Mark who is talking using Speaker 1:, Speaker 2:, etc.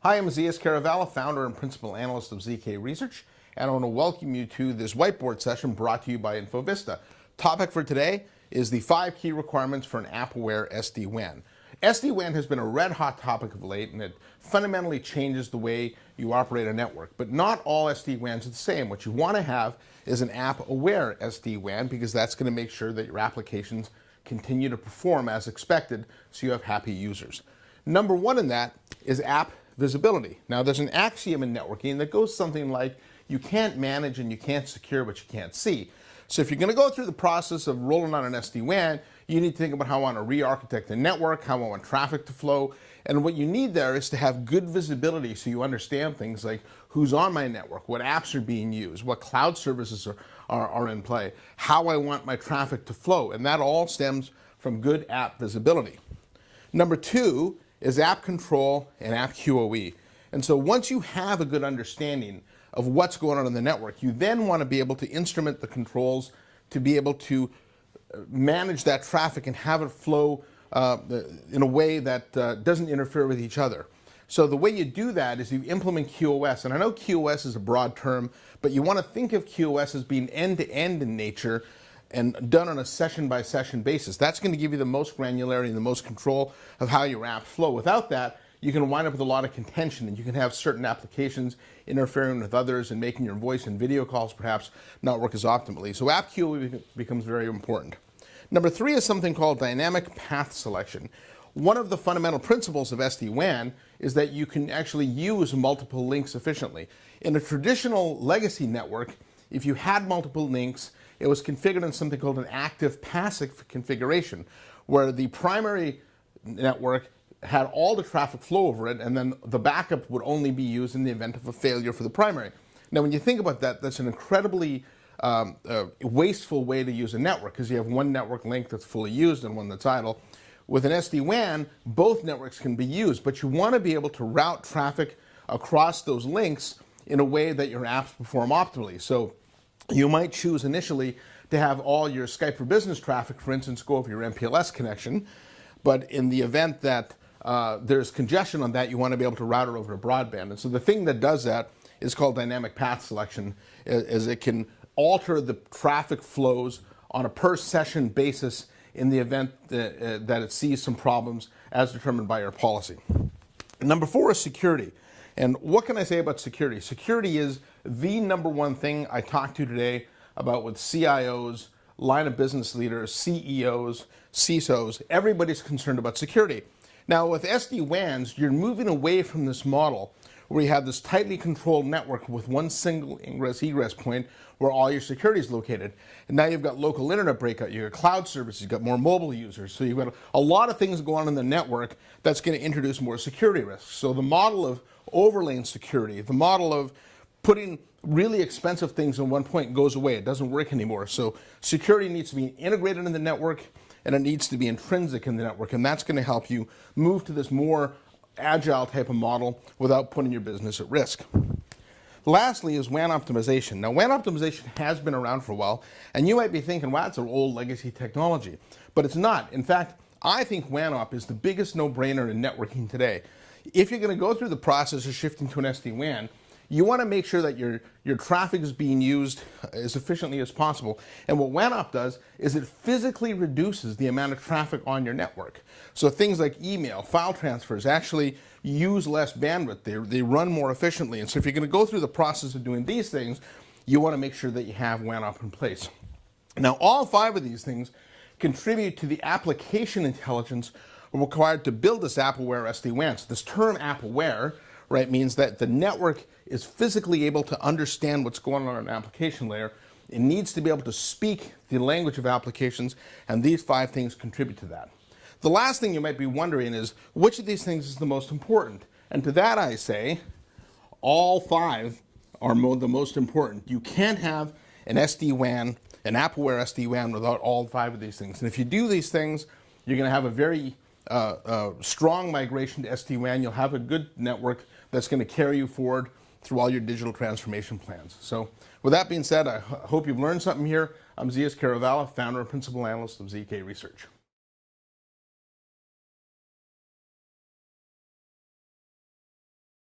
Speaker 1: Hi, I'm Zias Caravella, founder and principal analyst of ZK Research, and I want to welcome you to this whiteboard session brought to you by InfoVista. Topic for today is the 5 key requirements for an app-aware SD-WAN. SD-WAN has been a red-hot topic of late, and it fundamentally changes the way you operate a network. But not all SD-WANs are the same. What you want to have is an app-aware SD-WAN, because that's going to make sure that your applications continue to perform as expected, so you have happy users. Number one in that is app visibility. Now, there's an axiom in networking that goes something like, you can't manage and you can't secure what you can't see. So if you're going to go through the process of rolling out an SD-WAN, you need to think about how I want to re-architect the network, how I want traffic to flow, and what you need there is to have good visibility so you understand things like who's on my network, what apps are being used, what cloud services are in play, how I want my traffic to flow, and that all stems from good app visibility. Number two is app control and app QoE. And so once you have a good understanding of what's going on in the network, you then want to be able to instrument the controls to be able to manage that traffic and have it flow in a way that doesn't interfere with each other. So the way you do that is you implement QoS. And I know QoS is a broad term, but you want to think of QoS as being end-to-end in nature and done on a session-by-session basis. That's going to give you the most granularity and the most control of how your apps flow. Without that, you can wind up with a lot of contention, and you can have certain applications interfering with others and making your voice and video calls perhaps not work as optimally. So app QoE becomes very important. Number three is something called dynamic path selection. One of the fundamental principles of SD-WAN is that you can actually use multiple links efficiently. In a traditional legacy network, if you had multiple links, it was configured in something called an active-passive configuration, where the primary network had all the traffic flow over it, and then the backup would only be used in the event of a failure for the primary. Now, when you think about that, that's an incredibly wasteful way to use a network, because you have one network link that's fully used and one that's idle. With an SD-WAN, both networks can be used, but you want to be able to route traffic across those links in a way that your apps perform optimally. So you might choose initially to have all your Skype for Business traffic, for instance, go over your MPLS connection, but in the event that there's congestion on that, you want to be able to route it over to broadband. And so the thing that does that is called dynamic path selection, is it can alter the traffic flows on a per session basis in the event that it sees some problems as determined by your policy. Number four is security. And what can I say about security? Security is the number one thing I talk to today about with CIOs, line of business leaders, CEOs, CISOs. Everybody's concerned about security. Now with SD-WANs, you're moving away from this model where you have this tightly controlled network with one single ingress-egress point where all your security is located. And now you've got local internet breakout, you've got cloud services, you've got more mobile users. So you've got a lot of things going on in the network that's going to introduce more security risks. So the model of overlaying security, the model of putting really expensive things in one point goes away. It doesn't work anymore. So security needs to be integrated in the network, and it needs to be intrinsic in the network. And that's going to help you move to this more agile type of model without putting your business at risk. Lastly is WAN optimization. Now, WAN optimization has been around for a while, and you might be thinking, wow, it's an old legacy technology. But it's not. In fact, I think WAN op is the biggest no-brainer in networking today. If you're going to go through the process of shifting to an SD-WAN, you want to make sure that your traffic is being used as efficiently as possible. And what WAN op does is it physically reduces the amount of traffic on your network. So things like email, file transfers actually use less bandwidth. They run more efficiently. And so if you're going to go through the process of doing these things, you want to make sure that you have WAN op in place. Now, all 5 of these things contribute to the application intelligence required to build this app-aware SD-WAN. So this term app-aware, right, means that the network is physically able to understand what's going on an application layer. It needs to be able to speak the language of applications, and these 5 things contribute to that. The last thing you might be wondering is, which of these things is the most important? And to that I say, all 5 are the most important. You can't have an SD-WAN, an app-aware SD-WAN without all 5 of these things. And if you do these things, you're going to have a very strong migration to SD-WAN. You'll have a good network that's going to carry you forward through all your digital transformation plans. So with that being said, I hope you've learned something here. I'm Zias Caravella, founder and principal analyst of ZK Research.